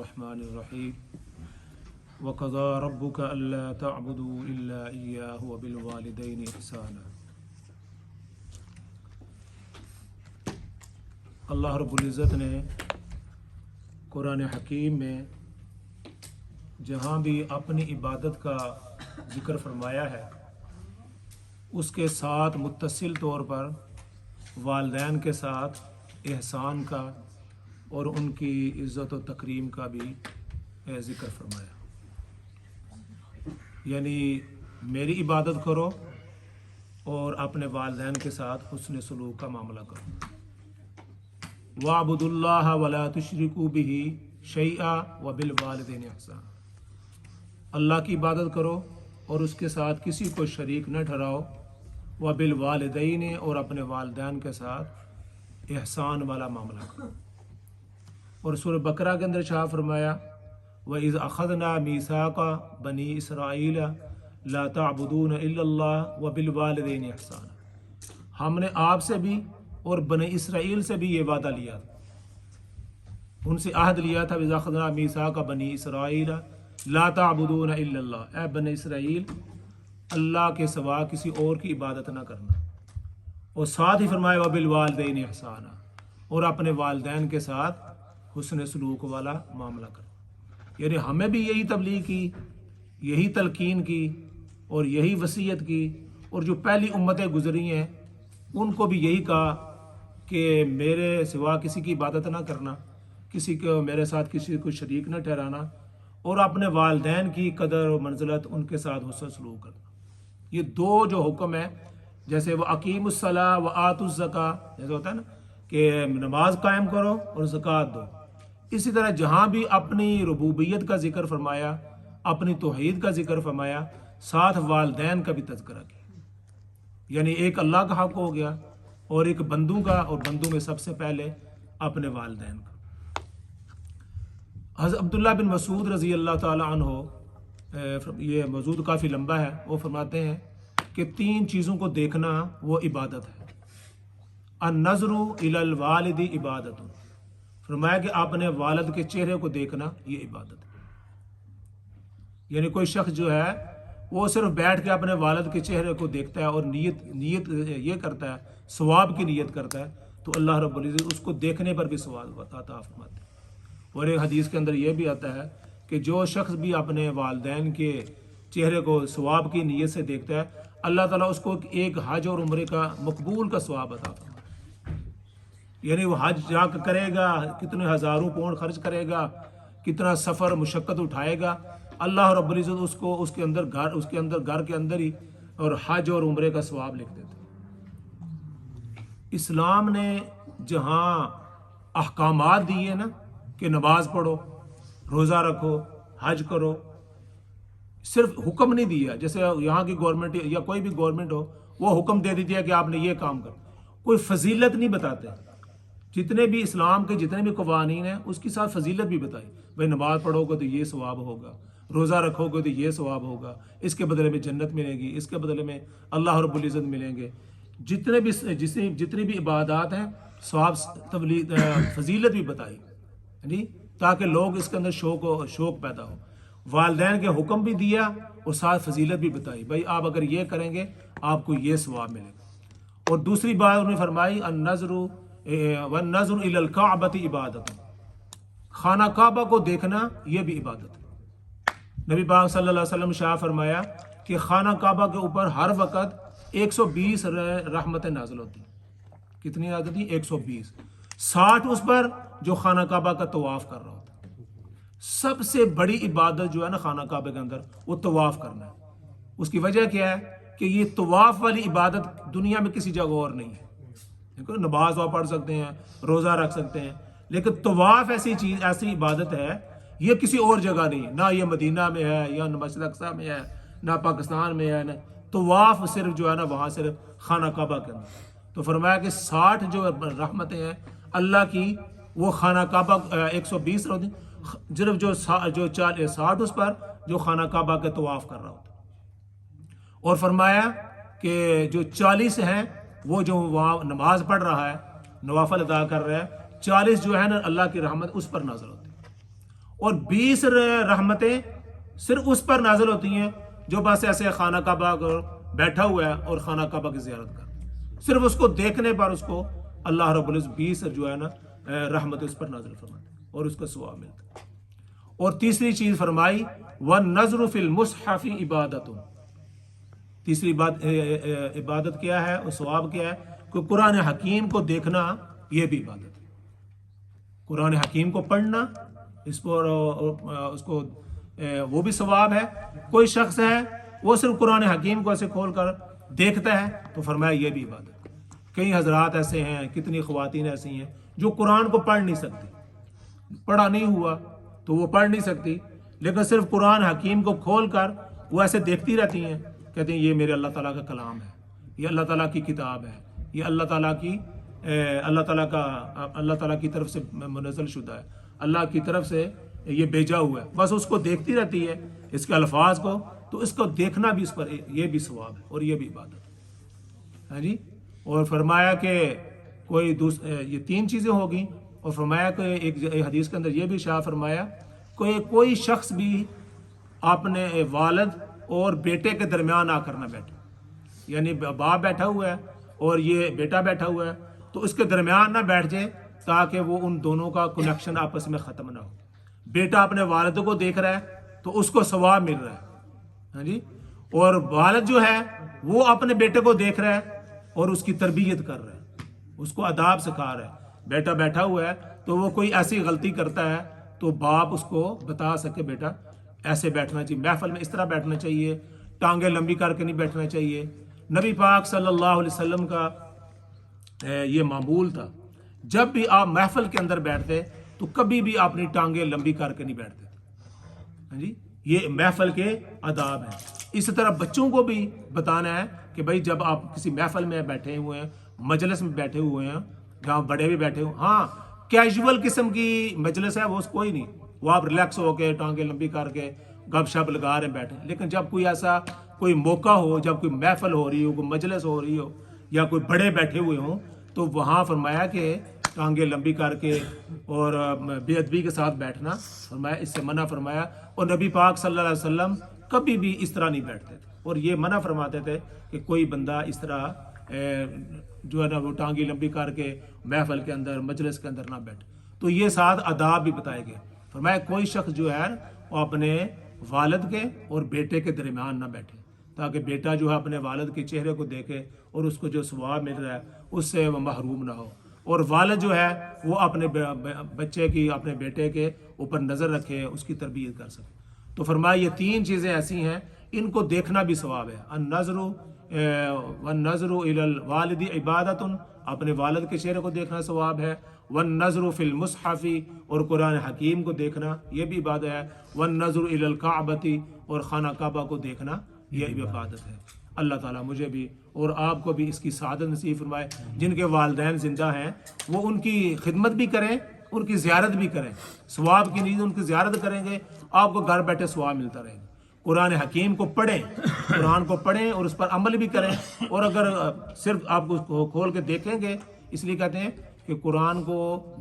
الرحمن الرحیم وقضى ربك الا تعبدوا الا اياه وبالوالدين احسانا۔ اللہ رب العزت نے قرآن حکیم میں جہاں بھی اپنی عبادت کا ذکر فرمایا ہے اس کے ساتھ متصل طور پر والدین کے ساتھ احسان کا اور ان کی عزت و تکریم کا بھی ذکر فرمایا، یعنی میری عبادت کرو اور اپنے والدین کے ساتھ حسن سلوک کا معاملہ کرو۔ وَاعْبُدُوا اللَّهَ وَلَا تُشْرِكُوا بِهِ شَيْئًا وَبِالْوَالِدَيْنِ إِحْسَانًا، اللہ کی عبادت کرو اور اس کے ساتھ کسی کو شریک نہ ٹھہراؤ۔ وَبِالْوَالِدَيْنِ، اور اپنے والدین کے ساتھ احسان والا معاملہ کرو۔ اور سورہ بقرہ کے اندر شاہ فرمایا وَإِذْ أَخَذْنَا مِيثَاقَ بَنِي إِسْرَائِيلَ لَا تَعْبُدُونَ إِلَّا اللَّهَ وَبِالْوَالِدَيْنِ إِحْسَانًا، ہم نے آپ سے بھی اور بنی اسرائیل سے بھی یہ وعدہ لیا تھا، ان سے عہد لیا تھا وَإِذْ أَخَذْنَا مِيثَاقَ بَنِي إِسْرَائِيلَ لَا تَعْبُدُونَ إِلَّا اللَّهَ، اے بنی اسرائیل اللہ کے سوا کسی اور کی عبادت نہ کرنا۔ اور ساتھ ہی فرمایا وَبِالْوَالِدَيْنِ إِحْسَانًا، اور اپنے والدین کے ساتھ حسن سلوک والا معاملہ کرو۔ یعنی ہمیں بھی یہی تبلیغ کی، یہی تلقین کی اور یہی وصیت کی، اور جو پہلی امتیں گزری ہیں ان کو بھی یہی کہا کہ میرے سوا کسی کی عبادت نہ کرنا، کسی کو میرے ساتھ کسی کو شریک نہ ٹھہرانا، اور اپنے والدین کی قدر و منزلت ان کے ساتھ حسن سلوک کرنا۔ یہ دو جو حکم ہے، جیسے وہ اقیم الصلاۃ و آتوا الزکاۃ، جیسے ہوتا ہے نا کہ نماز قائم کرو اور زکوٰۃ دو، اسی طرح جہاں بھی اپنی ربوبیت کا ذکر فرمایا، اپنی توحید کا ذکر فرمایا، ساتھ والدین کا بھی تذکرہ کیا۔ یعنی ایک اللہ کا حق ہو گیا اور ایک بندوں کا، اور بندوں میں سب سے پہلے اپنے والدین کا۔ حضرت عبداللہ بن مسعود رضی اللہ تعالی عنہ، یہ موضوع کافی لمبا ہے، وہ فرماتے ہیں کہ 3 چیزوں کو دیکھنا وہ عبادت ہے۔ النظر الی الوالد عبادت، فرمایا کہ اپنے والد کے چہرے کو دیکھنا یہ عبادت ہے۔ یعنی کوئی شخص جو ہے وہ صرف بیٹھ کے اپنے والد کے چہرے کو دیکھتا ہے اور نیت یہ کرتا ہے، ثواب کی نیت کرتا ہے، تو اللہ رب العزت اس کو دیکھنے پر بھی ثواب عطا فرماتے ہیں۔ اور ایک حدیث کے اندر یہ بھی آتا ہے کہ جو شخص بھی اپنے والدین کے چہرے کو ثواب کی نیت سے دیکھتا ہے، اللہ تعالیٰ اس کو ایک حج اور عمرے کا مقبول کا ثواب عطا فرماتا ہے۔ یعنی وہ حج جا کے کرے گا، کتنے ہزاروں پاؤنڈ خرچ کرے گا، کتنا سفر مشقت اٹھائے گا، اللہ رب العزت اس کو اس کے اندر گھر کے اندر ہی اور حج اور عمرے کا ثواب لکھ دیتے ہیں۔ اسلام نے جہاں احکامات دیے نا کہ نماز پڑھو، روزہ رکھو، حج کرو، صرف حکم نہیں دیا، جیسے یہاں کی گورنمنٹ یا کوئی بھی گورنمنٹ ہو وہ حکم دے دیتی ہے کہ آپ نے یہ کام کرنا، کوئی فضیلت نہیں بتاتے۔ جتنے بھی اسلام کے جتنے بھی قوانین ہیں اس کی ساتھ فضیلت بھی بتائی، بھائی نماز پڑھو گے تو یہ ثواب ہوگا، روزہ رکھو گے تو یہ ثواب ہوگا، اس کے بدلے میں جنت ملے گی، اس کے بدلے میں اللہ رب العزت ملیں گے۔ جتنی بھی عبادات ہیں ثواب فضیلت بھی بتائی، یعنی تاکہ لوگ اس کے اندر شوق پیدا ہو۔ والدین کے حکم بھی دیا اور ساتھ فضیلت بھی بتائی، بھائی آپ اگر یہ کریں گے آپ کو یہ ثواب ملے گا۔ اور دوسری بات انہوں نے فرمائی النظر والنظر الی الکعبۃ عبادت، خانہ کعبہ کو دیکھنا یہ بھی عبادت ہے۔ نبی پاک صلی اللہ علیہ وسلم شاہ فرمایا کہ خانہ کعبہ کے اوپر ہر وقت 120 رحمتیں نازل ہوتی ہیں۔ کتنی نازل ہوتی ہیں؟ 120، 60 اس پر جو خانہ کعبہ کا طواف کر رہا ہوتا ہے۔ سب سے بڑی عبادت جو ہے نا خانہ کعبہ کے اندر وہ طواف کرنا ہے۔ اس کی وجہ کیا ہے کہ یہ طواف والی عبادت دنیا میں کسی جگہ اور نہیں ہے۔ نماز آپ پڑھ سکتے ہیں، روزہ رکھ سکتے ہیں، لیکن طواف ایسی عبادت ہے یہ کسی اور جگہ نہیں، نہ یہ مدینہ میں ہے، یا مسجد اقصی میں ہے، نہ پاکستان میں ہے، نہ طواف صرف جو ہے نا وہاں صرف خانہ کعبہ کے اندر۔ تو فرمایا کہ 60 جو رحمتیں ہیں اللہ کی وہ خانہ کعبہ 120 ہوتی، صرف جو 60 اس پر جو خانہ کعبہ کے طواف کر رہا ہوتا۔ اور فرمایا کہ جو 40 ہیں وہ جو وہاں نماز پڑھ رہا ہے، نوافل ادا کر رہا ہے، 40 جو ہے نا اللہ کی رحمت اس پر نازل ہوتی ہے۔ اور 20 رحمتیں صرف اس پر نازل ہوتی ہیں جو بس ایسے خانہ کعبہ کو بیٹھا ہوا ہے اور خانہ کعبہ کی زیارت کر، صرف اس کو دیکھنے پر اس کو اللہ رب العزت 20 جو ہے نا رحمت اس پر نازل فرماتے ہیں اور اس کا ثواب ملتا ہے۔ اور تیسری چیز فرمائی وَالنَّظْرُ فِي الْمُصْحَفِ عِبَادَةٌ، تیسری بات عبادت کیا ہے اور ثواب کیا ہے کہ قرآن حکیم کو دیکھنا یہ بھی عبادت ہے۔ قرآن حکیم کو پڑھنا اس پر اس کو وہ بھی ثواب ہے۔ کوئی شخص ہے وہ صرف قرآن حکیم کو ایسے کھول کر دیکھتا ہے تو فرمایا یہ بھی عبادت ہے۔ کئی حضرات ایسے ہیں، کتنی خواتین ایسی ہیں جو قرآن کو پڑھ نہیں سکتی، پڑھا نہیں ہوا تو وہ پڑھ نہیں سکتی، لیکن صرف قرآن حکیم کو کھول کر وہ ایسے دیکھتی رہتی ہیں، کہتے ہیں یہ میرے اللہ تعالیٰ کا کلام ہے، یہ اللہ تعالیٰ کی کتاب ہے، یہ اللہ تعالیٰ کی طرف سے منزل شدہ ہے، اللہ کی طرف سے یہ بھیجا ہوا ہے، بس اس کو دیکھتی رہتی ہے اس کے الفاظ کو، تو اس کو دیکھنا بھی اس پر یہ بھی ثواب ہے اور یہ بھی عبادت ہے۔ ہاں جی، اور فرمایا کہ یہ 3 چیزیں ہوگی، اور فرمایا کہ ایک حدیث کے اندر یہ بھی شاہ فرمایا کہ کوئی شخص بھی اپنے والد اور بیٹے کے درمیان آ کر نہ بیٹھے، یعنی باپ بیٹھا ہوا ہے اور یہ بیٹا بیٹھا ہوا ہے تو اس کے درمیان نہ بیٹھ جائے تاکہ وہ ان دونوں کا کنیکشن آپس میں ختم نہ ہو۔ بیٹا اپنے والد کو دیکھ رہا ہے تو اس کو ثواب مل رہا ہے، ہاں جی، اور والد جو ہے وہ اپنے بیٹے کو دیکھ رہا ہے اور اس کی تربیت کر رہا ہے، اس کو آداب سکھا رہا ہے۔ بیٹا بیٹھا ہوا ہے تو وہ کوئی ایسی غلطی کرتا ہے تو باپ اس کو بتا سکے بیٹا ایسے بیٹھنا چاہیے، محفل میں اس طرح بیٹھنا چاہیے، ٹانگیں لمبی کر کے نہیں بیٹھنا چاہیے۔ نبی پاک صلی اللہ علیہ وسلم کا یہ معمول تھا، جب بھی آپ محفل کے اندر بیٹھتے تو کبھی بھی اپنی ٹانگیں لمبی کر کے نہیں بیٹھتے، ہاں جی، یہ محفل کے آداب ہیں۔ اسی طرح بچوں کو بھی بتانا ہے کہ بھائی جب آپ کسی محفل میں بیٹھے ہوئے ہیں، مجلس میں بیٹھے ہوئے ہیں، جہاں بڑے بھی بیٹھے ہوئے، ہاں کیجول قسم کی مجلس ہے وہ کوئی نہیں، وہ آپ ریلیکس ہو کے ٹانگیں لمبی کر کے گپ شپ لگا رہے ہیں بیٹھے، لیکن جب کوئی ایسا کوئی موقع ہو، جب کوئی محفل ہو رہی ہو، کوئی مجلس ہو رہی ہو یا کوئی بڑے بیٹھے ہوئے ہوں تو وہاں فرمایا کہ ٹانگیں لمبی کر کے اور بے ادبی کے ساتھ بیٹھنا فرمایا، اس سے منع فرمایا۔ اور نبی پاک صلی اللہ علیہ وسلم کبھی بھی اس طرح نہیں بیٹھتے تھے اور یہ منع فرماتے تھے کہ کوئی بندہ اس طرح جو ہے نا وہ ٹانگیں لمبی کر کے محفل کے اندر مجلس کے اندر نہ بیٹھے۔ تو یہ 7 آداب بھی بتائے گئے۔ فرمایا کوئی شخص جو ہے وہ اپنے والد کے اور بیٹے کے درمیان نہ بیٹھے تاکہ بیٹا جو ہے اپنے والد کے چہرے کو دیکھے اور اس کو جو ثواب مل رہا ہے اس سے وہ محروم نہ ہو، اور والد جو ہے وہ اپنے بچے کی، اپنے بیٹے کے اوپر نظر رکھے، اس کی تربیت کر سکے۔ تو فرمایا یہ 3 چیزیں ایسی ہیں ان کو دیکھنا بھی ثواب ہے۔ والنظر الی الوالد عبادۃ، اپنے والد کے چہرے کو دیکھنا ثواب ہے۔ والنظر فی المصحف، اور قرآن حکیم کو دیکھنا یہ بھی عبادت ہے۔ والنظر الی الکعبۃ، اور خانہ کعبہ کو دیکھنا یہ بھی عبادت ہے۔ اللہ تعالیٰ مجھے بھی اور آپ کو بھی اس کی سعادت نصیب فرمائے۔ جن کے والدین زندہ ہیں وہ ان کی خدمت بھی کریں، ان کی زیارت بھی کریں، ثواب کی نیت ان کی زیارت کریں گے، آپ کو گھر بیٹھے ثواب ملتا رہے گا۔ قرآن حکیم کو پڑھیں، قرآن کو پڑھیں اور اس پر عمل بھی کریں، اور اگر صرف آپ اس کو کھول کے دیکھیں گے، اس لیے کہتے ہیں کہ قرآن کو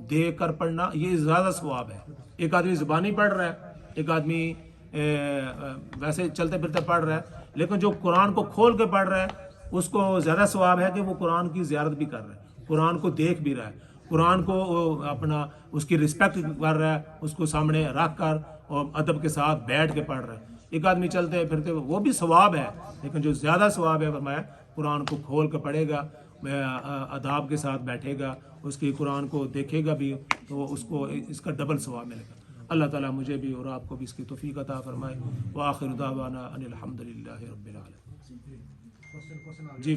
دیکھ کر پڑھنا یہ زیادہ ثواب ہے۔ ایک آدمی زبانی پڑھ رہا ہے، ایک آدمی ویسے چلتے پھرتے پڑھ رہا ہے، لیکن جو قرآن کو کھول کے پڑھ رہا ہے اس کو زیادہ ثواب ہے کہ وہ قرآن کی زیارت بھی کر رہا ہے، قرآن کو دیکھ بھی رہا ہے، قرآن کو اپنا اس کی رسپیکٹ کر رہا ہے، اس کو سامنے رکھ کر اور ادب کے ساتھ بیٹھ کے پڑھ رہا ہے۔ ایک آدمی چلتے پھرتے وہ بھی ثواب ہے، لیکن جو زیادہ ثواب ہے فرمایا قرآن کو کھول کے پڑھے گا، آداب کے ساتھ بیٹھے گا، اس کی قرآن کو دیکھے گا بھی تو اس کو اس کا ڈبل ثواب ملے گا۔ اللہ تعالیٰ مجھے بھی اور آپ کو بھی اس کی توفیق عطا فرمائے۔ وآخر دعوانا ان الحمد للہ رب العالمین۔ جی